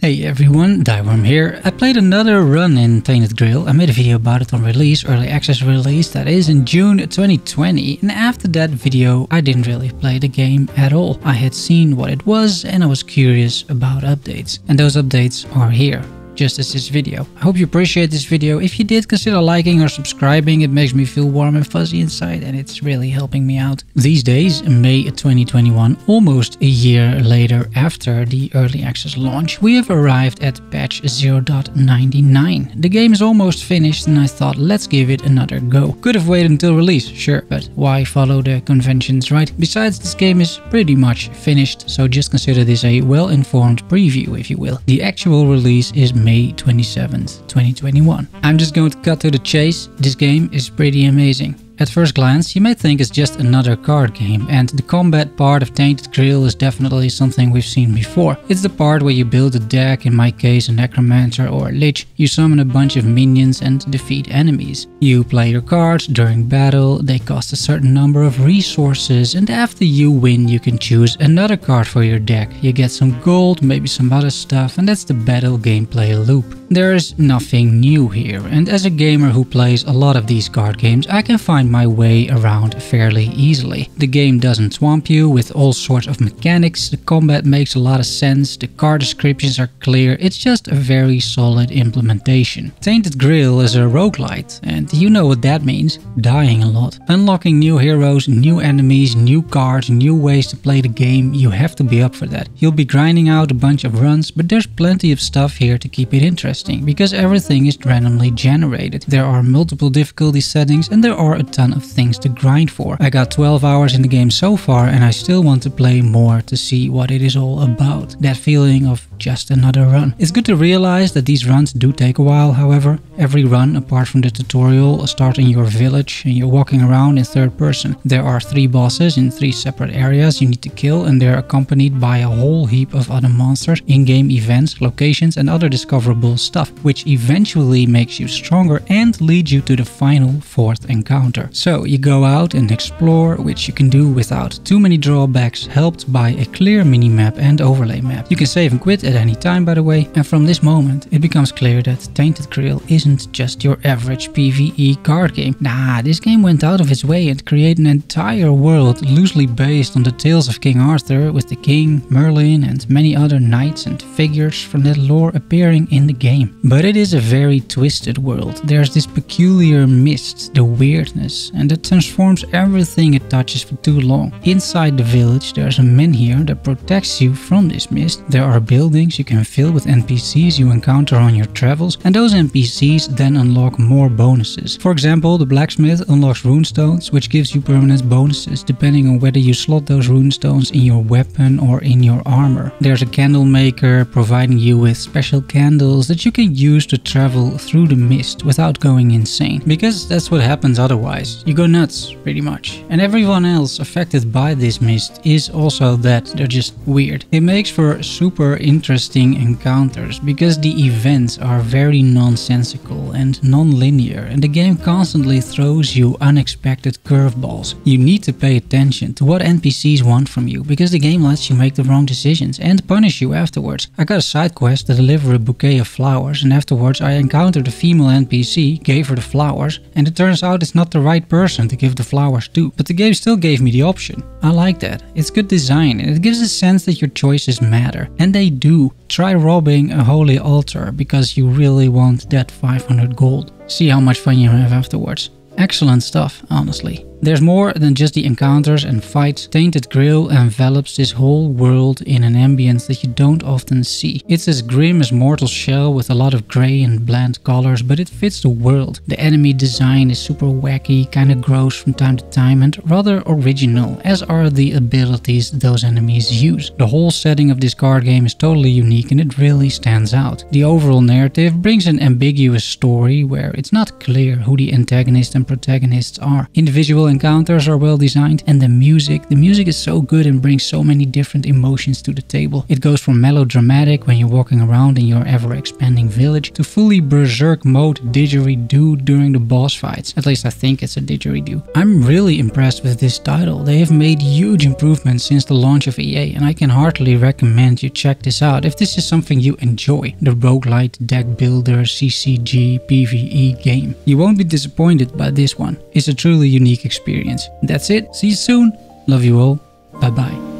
Hey everyone, Thyworm here. I played another run in Tainted Grail. I made a video about it on release, early access release, that is in June 2020. And after that video, I didn't really play the game at all. I had seen what it was and I was curious about updates. And those updates are here, just as this video. I hope you appreciate this video. If you did, consider liking or subscribing. It makes me feel warm and fuzzy inside and it's really helping me out. These days, May 2021, almost a year later after the early access launch, we have arrived at patch 0.99. The game is almost finished and I thought, let's give it another go. Could have waited until release, sure, but why follow the conventions, right? Besides, this game is pretty much finished, so just consider this a well-informed preview, if you will. The actual release is May 27th, 2021. I'm just going to cut to the chase. This game is pretty amazing. At first glance, you may think it's just another card game, and the combat part of Tainted Grail is definitely something we've seen before. It's the part where you build a deck, in my case a necromancer or a lich, you summon a bunch of minions and defeat enemies. You play your cards during battle, they cost a certain number of resources, and after you win you can choose another card for your deck. You get some gold, maybe some other stuff, and that's the battle gameplay loop. There is nothing new here, and as a gamer who plays a lot of these card games, I can find my way around fairly easily. The game doesn't swamp you with all sorts of mechanics, the combat makes a lot of sense, the card descriptions are clear, it's just a very solid implementation. Tainted Grail is a roguelite, and you know what that means, dying a lot. Unlocking new heroes, new enemies, new cards, new ways to play the game, you have to be up for that. You'll be grinding out a bunch of runs, but there's plenty of stuff here to keep it interesting, because everything is randomly generated. There are multiple difficulty settings and there are a ton of things to grind for. I got 12 hours in the game so far and I still want to play more to see what it is all about. That feeling of just another run. It's good to realize that these runs do take a while, however. Every run, apart from the tutorial, starts in your village and you're walking around in third person. There are 3 bosses in 3 separate areas you need to kill, and they're accompanied by a whole heap of other monsters, in-game events, locations and other discoverable stuff, which eventually makes you stronger and leads you to the final 4th encounter. So you go out and explore, which you can do without too many drawbacks, helped by a clear minimap and overlay map. You can save and quit at any time, by the way, and from this moment it becomes clear that Tainted Grail isn't just your average PvE card game. Nah, this game went out of its way and created an entire world loosely based on the tales of King Arthur, with the king, Merlin and many other knights and figures from that lore appearing in the game. But it is a very twisted world. There's this peculiar mist, the weirdness, and it transforms everything it touches for too long. Inside the village there's a menhir that protects you from this mist. There are buildings you can fill with NPCs you encounter on your travels, and those NPCs then unlock more bonuses. For example, the blacksmith unlocks runestones, which gives you permanent bonuses depending on whether you slot those runestones in your weapon or in your armor. There's a candle maker providing you with special candles that you can use to travel through the mist without going insane, because that's what happens otherwise. You go nuts, pretty much. And everyone else affected by this mist is also that. They're just weird. It makes for super interesting encounters, because the events are very nonsensical and non-linear, and the game constantly throws you unexpected curveballs. You need to pay attention to what NPCs want from you, because the game lets you make the wrong decisions and punish you afterwards. I got a side quest to deliver a bouquet of flowers, and afterwards I encountered a female NPC, gave her the flowers, and it turns out it's not the right person to give the flowers to. But the game still gave me the option. I like that. It's good design and it gives a sense that your choices matter. And they do. Try robbing a holy altar because you really want that 500 gold. See how much fun you have afterwards. Excellent stuff, honestly. There's more than just the encounters and fights. Tainted Grail envelops this whole world in an ambience that you don't often see. It's as grim as Mortal Shell with a lot of grey and bland colors, but it fits the world. The enemy design is super wacky, kinda gross from time to time, and rather original, as are the abilities those enemies use. The whole setting of this card game is totally unique and it really stands out. The overall narrative brings an ambiguous story where it's not clear who the antagonist and protagonists are. Individual encounters are well designed, and the music is so good and brings so many different emotions to the table. It goes from melodramatic when you're walking around in your ever expanding village to fully berserk mode didgeridoo during the boss fights. At least I think it's a didgeridoo. I'm really impressed with this title. They have made huge improvements since the launch of EA, and I can heartily recommend you check this out if this is something you enjoy. The roguelite deck builder CCG PvE game. You won't be disappointed by this one. It's a truly unique experience. That's it. See you soon. Love you all. Bye bye.